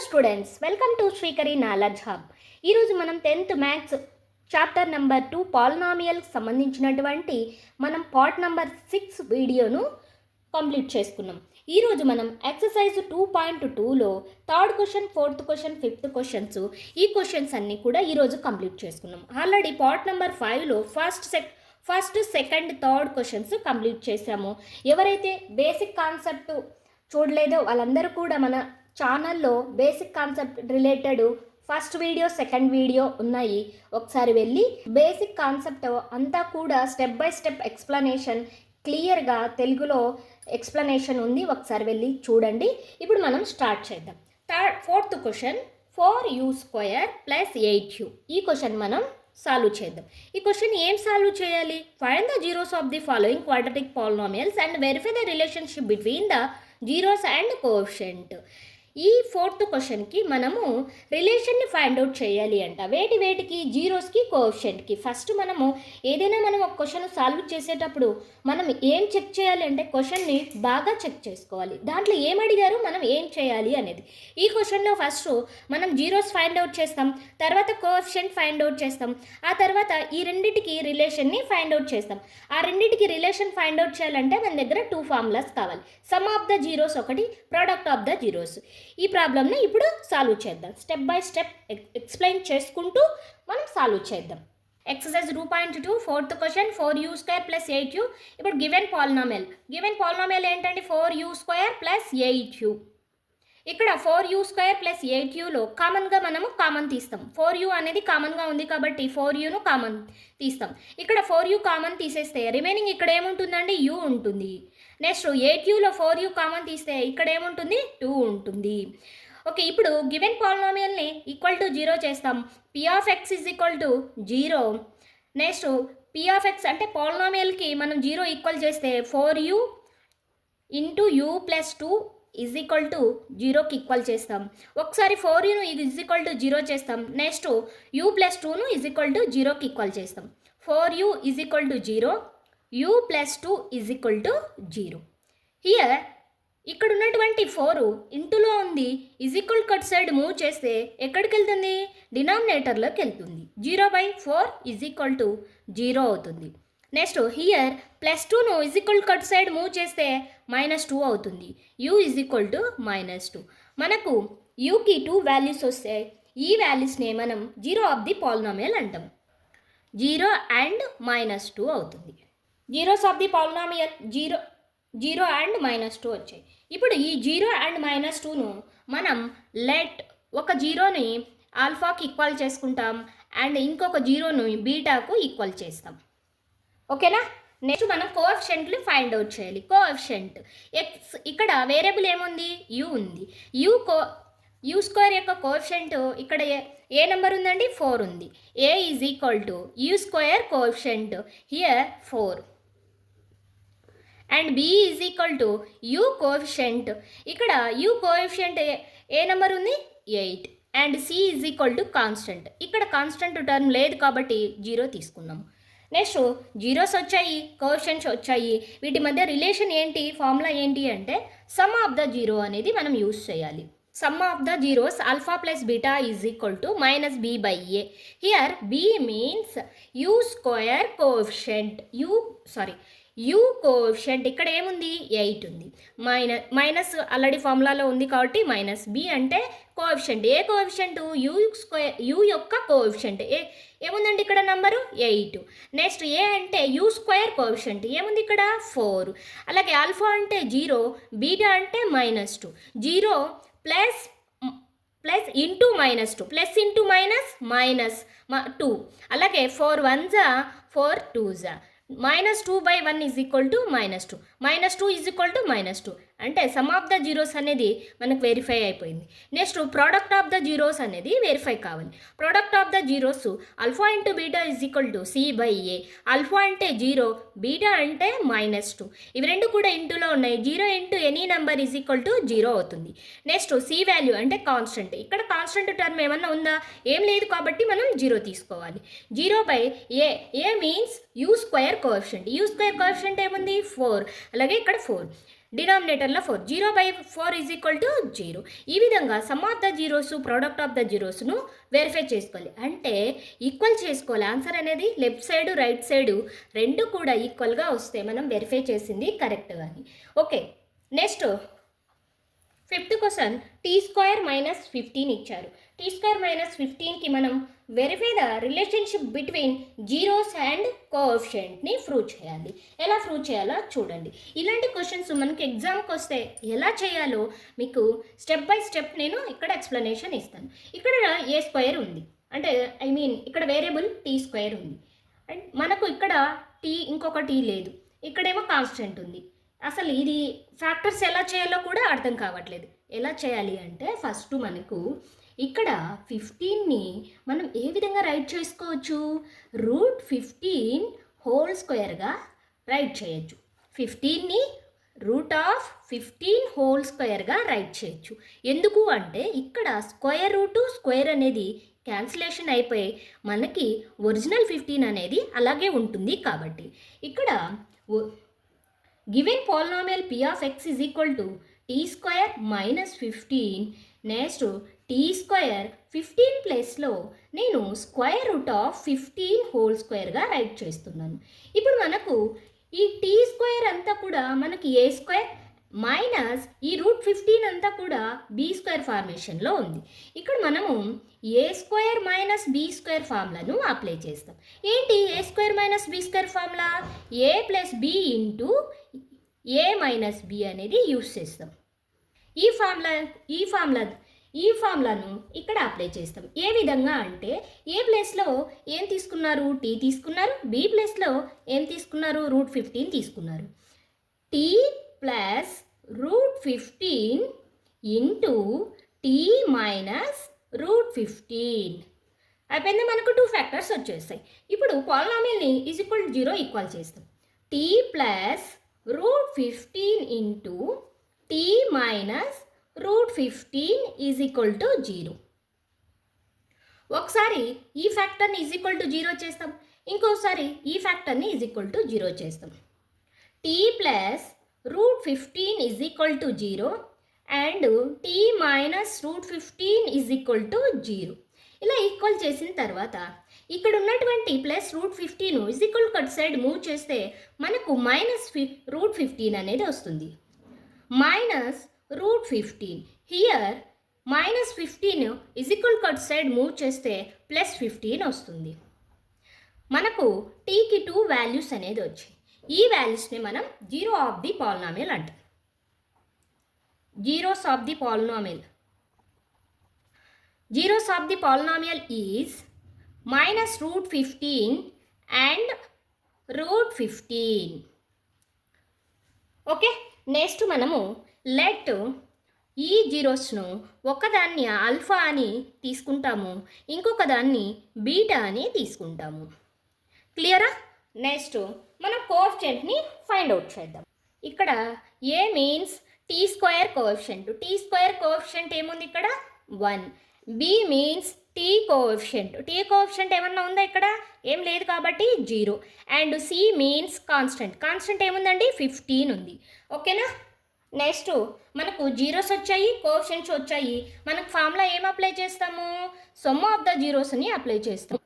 Students, welcome to Srikari knowledge hub. ఈరోజు మనం 10th maths chapter number 2 పాలినామియల్కి సంబంధించినటువంటి మనం పార్ట్ నెంబర్ 6 వీడియోను కంప్లీట్ చేసుకున్నాం. ఈరోజు మనం ఎక్సర్సైజ్ 2.2లో third question, fourth question, fifth questions, ఈ క్వశ్చన్స్ అన్నీ కూడా ఈరోజు కంప్లీట్ చేసుకున్నాం. ఆల్రెడీ పార్ట్ నెంబర్ 5లో first, second, third questions complete చేసాము. ఎవరైతే బేసిక్ కాన్సెప్ట్ చూడలేదో వాళ్ళందరూ కూడా మన ఛానల్లో basic concept related first video, second video ఉన్నాయి. ఒకసారి వెళ్ళి బేసిక్ కాన్సెప్ట్ అంతా కూడా స్టెప్ బై స్టెప్ ఎక్స్ప్లెనేషన్ క్లియర్గా తెలుగులో ఎక్స్ప్లెనేషన్ ఉంది, ఒకసారి వెళ్ళి చూడండి. ఇప్పుడు మనం స్టార్ట్ చేద్దాం. Fourth question 4u² + 8u. ఈ క్వశ్చన్ మనం సాల్వ్ చేద్దాం. ఈ క్వశ్చన్ ఏం సాల్వ్ చేయాలి? Find the zeros of the following quadratic polynomials and verify the relationship between the zeros and coefficient. ఈ ఫోర్త్ క్వశ్చన్కి మనము రిలేషన్ని ఫైండ్ అవుట్ చేయాలి అంట. వేటికి? జీరోస్కి, కోఎఫిషియంట్కి. ఫస్ట్ మనము ఏదైనా ఒక క్వశ్చన్ సాల్వ్ చేసేటప్పుడు మనం ఏం చెక్ చేయాలి అంటే క్వశ్చన్ని బాగా చెక్ చేసుకోవాలి. దాంట్లో ఏం అడిగారు, మనం ఏం చేయాలి అనేది. ఈ క్వశ్చన్లో ఫస్ట్ మనం జీరోస్ ఫైండ్ అవుట్ చేస్తాం, తర్వాత కోఎఫిషియంట్ ఫైండ్ అవుట్ చేస్తాం, ఆ తర్వాత ఈ రెండింటికి రిలేషన్ని ఫైండ్ అవుట్ చేస్తాం. ఆ రెండింటికి రిలేషన్ ఫైండ్ అవుట్ చేయాలంటే మన దగ్గర 2 ఫార్ములాస్ కావాలి. సమ్ ఆఫ్ ద జీరోస్ ఒకటి, ప్రోడక్ట్ ఆఫ్ ద జీరోస్. ఈ ప్రాబ్లమ్ని ఇప్పుడు సాల్వ్ చేద్దాం. స్టెప్ బై స్టెప్ ఎక్స్ప్లెయిన్ చేసుకుంటూ మనం సాల్వ్ చేద్దాం. Exercise 2.2 fourth question 4u² + 8u. ఇప్పుడు గివెన్ పాలినామియల్ ఏంటంటే 4u² + 8u. ఇక్కడ 4u² + 8uలో కామన్గా మనము కామన్ తీస్తాం. 4u అనేది కామన్గా ఉంది కాబట్టి 4uను కామన్ తీస్తాం. ఇక్కడ 4u కామన్ తీసేస్తే రిమైనింగ్ ఇక్కడ ఏముంటుందండి? u ఉంటుంది. నెక్స్ట్ 8uలో 4u కామన్ తీస్తే ఇక్కడ ఏముంటుంది? 2 ఉంటుంది. ఓకే, ఇప్పుడు గివెన్ పాలినామియల్ని ఈక్వల్ టు 0 చేస్తాం. p(x) = 0. నెక్స్ట్ p(x) అంటే పాలినామియల్కి మనం 0 ఈక్వల్ చేస్తే 4u × u + 2 = 0కి ఈక్వల్ చేస్తాం. ఒకసారి 4uను = 0 చేస్తాం. నెక్స్ట్ u + 2ను = 0కి ఈక్వల్ చేస్తాం. 4u = 0, u + 2 = 0. హియర్ ఇక్కడ ఉన్నటువంటి 4 ఇంటులో ఉంది, ఈక్వల్ కట్ సైడ్ మూవ్ చేస్తే ఎక్కడికి వెళ్తుంది? డినామినేటర్లోకి వెళ్తుంది. 0/4 = 0 అవుతుంది. నెక్స్ట్ హియర్ +2ను ఈక్వల్ కట్ సైడ్ మూవ్ చేస్తే -2 అవుతుంది. u -2. మనకు యూకి 2 వాల్యూస్ వస్తే ఈ వాల్యూస్నే మనం జీరో ఆఫ్ ది పాలినామియల్ అంటాం. 0 అండ్ -2 అవుతుంది. Zeros of the polynomial 0 and -2 వచ్చాయి. ఇప్పుడు ఈ 0 అండ్ -2ను మనం ఒక జీరోని ఆల్ఫాకి ఈక్వల్ చేసుకుంటాం అండ్ ఇంకొక జీరోను బీటాకు ఈక్వల్ చేస్తాం. ఓకేనా? నెక్స్ట్ మనం కోఎఫిషియంట్లు ఫైండ్ అవుట్ చేయాలి. కోఎఫిషియంట్ ఎక్స్, ఇక్కడ వేరియబుల్ ఏముంది? u ఉంది. u² యొక్క కోఎఫిషియంట్ ఇక్కడ ఏ నెంబర్ ఉందండి? 4 ఉంది. a = u² coefficient here 4 and b u coefficient. ఇక్కడ u కోఎఫిషియంట్ ఏ నెంబర్ ఉంది? 8 అండ్ c కాన్స్టెంట్. ఇక్కడ కాన్స్టెంట్ టర్మ్ లేదు కాబట్టి 0 తీసుకున్నాము. నెక్స్ట్ జీరోస్ వచ్చాయి, కోఎఫిషియంట్స్ వచ్చాయి. వీటి మధ్య రిలేషన్ ఏంటి, ఫార్ములా ఏంటి అంటే సమ్ ఆఫ్ ద జీరో అనేది మనం యూజ్ చేయాలి. Some of the zeros alpha + beta = -b/a. Here b means u² coefficient. u coefficient ఇక్కడ ఏముంది? 8 ఉంది. మైనస్ ఆల్రెడీ ఫార్ములాలో ఉంది కాబట్టి -b అంటే కోఎఫిషియంట్. ఏ కోఎఫిషియంట్? u యొక్క కోఎఫిషియంట్ ఏముందండి ఇక్కడ నంబరు? 8. నెక్స్ట్ ఏ అంటే u² కోఎఫిషియంట్ ఏముంది ఇక్కడ? 4. అలాగే ఆల్ఫా అంటే 0, బీటా అంటే -2. 0 ప్లస్ ఇంటూ -2 ప్లస్ ఇంటూ -2. అలాగే 4 1s 4 2s. -2/1 = -2 అంటే సమ్ ఆఫ్ ద జీరోస్ అనేది మనకు వెరిఫై అయిపోయింది. Next product of the zeros అనేది వెరిఫై కావాలి. Product of the zeros alpha × beta = c/a. Alpha అంటే 0, బీటా అంటే -2. ఇవి రెండు కూడా ఇంటూలో ఉన్నాయి. 0 × ఎనీ నెంబర్ = 0 అవుతుంది. నెక్స్ట్ సి వాల్యూ అంటే కాన్స్టెంట్. ఇక్కడ కాన్స్టెంట్ టర్మ్ ఏమన్నా ఉందా? ఏం లేదు కాబట్టి మనం 0 తీసుకోవాలి. 0/a. ఏ means u² coefficient. u² coefficient ఏముంది? 4. అలాగే ఇక్కడ 4. డినామినేటర్లో 4, 0/4 ఈజ్ ఈక్వల్ టు 0. ఈ విధంగా sum of the zeros, product of the జీరోస్ను వెరిఫై చేసుకోవాలి. అంటే ఈక్వల్ చేసుకోవాలి. ఆన్సర్ అనేది లెఫ్ట్ సైడ్ రైట్ సైడ్ రెండు కూడా ఈక్వల్గా వస్తే మనం వెరిఫై చేసింది కరెక్ట్ కానీ. Okay, next 5th question t² - 15 ఇచ్చారు. t² - 15కి మనం verify the relationship between zeros and కోఎఫిషియంట్ని ప్రూవ్ చేయాలి. ఎలా ప్రూవ్ చేయాలో చూడండి. ఇలాంటి క్వశ్చన్స్ మనకి ఎగ్జామ్కి వస్తే ఎలా చేయాలో మీకు స్టెప్ బై స్టెప్ నేను ఇక్కడ ఎక్స్ప్లెనేషన్ ఇస్తాను. ఇక్కడ a² ఉంది, అంటే ఇక్కడ వేరియబుల్ t² ఉంది. అండ్ మనకు ఇక్కడ ఇంకొక t లేదు, ఇక్కడేమో కాన్స్టెంట్ ఉంది. అసలు ఇది ఫ్యాక్టర్స్ ఎలా చేయాలో కూడా అర్థం కావట్లేదు. ఎలా చేయాలి అంటే ఫస్ట్ మనకు ఇక్కడ 15ని మనం ఏ విధంగా రైట్ చేసుకోవచ్చు, √15² రైట్ చేయొచ్చు. 15ని √15² రైట్ చేయొచ్చు. ఎందుకు అంటే ఇక్కడ స్క్వేర్ అనేది క్యాన్సిలేషన్ అయిపోయి మనకి ఒరిజినల్ 15 అనేది అలాగే ఉంటుంది. కాబట్టి ఇక్కడ given polynomial p of x is equal to t² - 15. Next t² 15 ప్లేస్లో నేను √15² రైట్ చేస్తున్నాను. ఇప్పుడు మనకు ఈ t² అంతా కూడా మనకి a² మైనస్ ఈ √15 అంతా కూడా b² ఫార్మేషన్లో ఉంది. ఇక్కడ మనము a² - b² ఫార్ములాను అప్లై చేస్తాం. ఏంటి a² - b² formula? a + b into a - b అనేది యూస్ చేస్తాం. ఈ ఫార్ములాను ఇక్కడ అప్లై చేస్తాం. ఏ విధంగా అంటే ఏ ప్లేస్లో ఏం తీసుకున్నారు, t తీసుకున్నారు. b ప్లేస్లో ఏం తీసుకున్నారు, √15 తీసుకున్నారు. t + √15 ఇంటూ t - √15 అయిపోయింది. మనకు 2 ఫ్యాక్టర్స్ వచ్చేస్తాయి. ఇప్పుడు పాలినామియల్ని =0 ఈక్వల్ చేస్తాం. t + √15 into t - √15 = 0. ఒకసారి ఈ ఫ్యాక్టర్ని =0 చేస్తాం, ఇంకోసారి ఈ ఫ్యాక్టర్ని =0 చేస్తాం. t + √15 = 0 and t - √15 = 0. ఇలా ఈక్వల్ చేసిన తర్వాత ఇక్కడ ఉన్నటువంటి +√15 కట్ సైడ్ మూవ్ చేస్తే మనకు -√15 అనేది వస్తుంది. -√15 హియర్ -15 కట్ సైడ్ మూవ్ చేస్తే +15 వస్తుంది. మనకు టీకి 2 వాల్యూస్ అనేది వచ్చాయి. ఈ వాల్యూస్ని మనం జీరో ఆఫ్ ది పాలినామియల్ అంటాం. Zeros of the polynomial. Zeros of the polynomial is -√15 and √15. Okay, next మనము లెట్ ఈ జీరోస్ను ఒకదాన్ని ఆల్ఫా అని తీసుకుంటాము, ఇంకొక దాన్ని బీటా అని తీసుకుంటాము. క్లియరా? నెక్స్ట్ మనం కోఎఫిషియంట్ని ఫైండ్ అవుట్ చేద్దాం. ఇక్కడ ఏ means t² coefficient. t² coefficient ఏముంది ఇక్కడ? 1. b means t coefficient. t coefficient ఏమన్నా ఉందా ఇక్కడ? ఏం లేదు కాబట్టి 0. And c means constant. Constant ఏముందండి? 15 ఉంది. ఓకేనా? నెక్స్ట్ మనకు జీరోస్ వచ్చాయి, కోఎఫిషియంట్స్ వచ్చాయి. మనకు ఫార్ములా ఏం అప్లై చేస్తాము? సమ్ ఆఫ్ ద జీరోస్ని అప్లై చేస్తాం.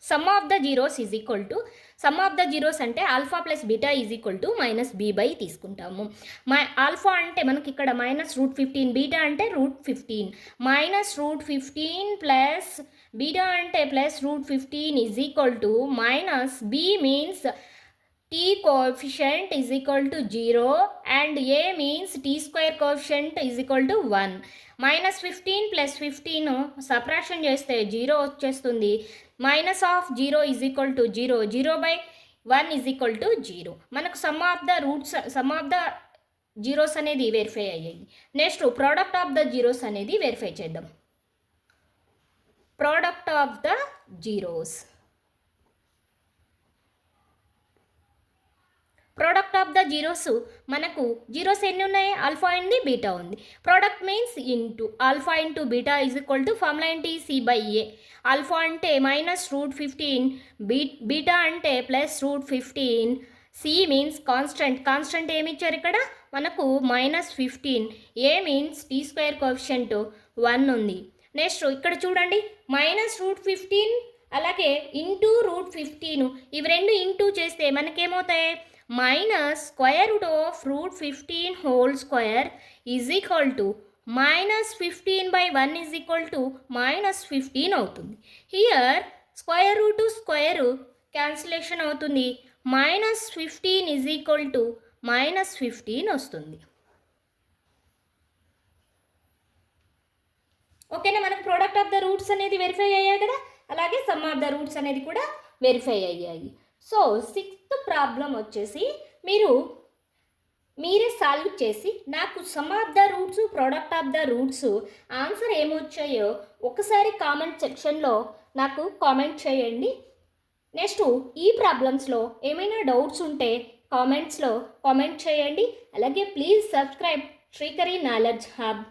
Sum of the zeros is equal to, sum of the zeros అంటే alpha plus beta is equal to -b తీసుకుంటాము. ఆల్ఫా అంటే మనకి ఇక్కడ -√15, బీటా అంటే √15. -√15 ప్లస్ బీటా అంటే +√15 is equal to -b means t coefficient is equal to 0 and a means t² coefficient is equal to 1. -15 + 15 subtraction చేస్తే 0 వచ్చేస్తుంది. -0 is equal to 0. 0/1 is equal to 0. మనకు సమ్ ఆఫ్ ద జీరోస్ అనేది verify అయ్యాయి. Next product of the zeros అనేది verify చేద్దాం. Product of the zeros. Product of the zeros మనకు zeros ఎన్ని ఉన్నాయి? ఆల్ఫా ఉంది, బీటా ఉంది. Product means into alpha into beta is equal to formula ఏంటి? c/a. ఆల్ఫా అంటే -√15, బీటా అంటే +√15. సి మీన్స్ కాన్స్టెంట్ ఏమి ఇచ్చారు ఇక్కడ మనకు -15. ఏ మీన్స్ టీ స్క్వేర్ కోఎఫిషియంట్ 1 ఉంది. నెక్స్ట్ ఇక్కడ చూడండి -√15 అలాగే √15 ఇవి రెండు ఇంటూ చేస్తే మనకేమవుతాయి -√15 whole square is equal to -15/1 is equal to -15 అవుతుంది. Here square root square cancellation అవుతుంది. -15 ఈజ్ ఈక్వల్ టు -15 వస్తుంది. ఓకేనా, మనకు ప్రోడక్ట్ ఆఫ్ ద రూట్స్ అనేది వెరిఫై అయ్యాయి కదా, అలాగే సమ్ ఆఫ్ ద రూట్స్ అనేది కూడా వెరిఫై అయ్యాయి. సో 6th ప్రాబ్లం వచ్చేసి మీరే సాల్వ్ చేసి నాకు sum of the roots product of the roots answer ఏమొచ్చాయో ఒకసారి కామెంట్ సెక్షన్లో నాకు కామెంట్ చేయండి. నెక్స్ట్ ఈ ప్రాబ్లమ్స్లో ఏమైనా డౌట్స్ ఉంటే కామెంట్స్లో కామెంట్ చేయండి. అలాగే please subscribe Srikari knowledge hub.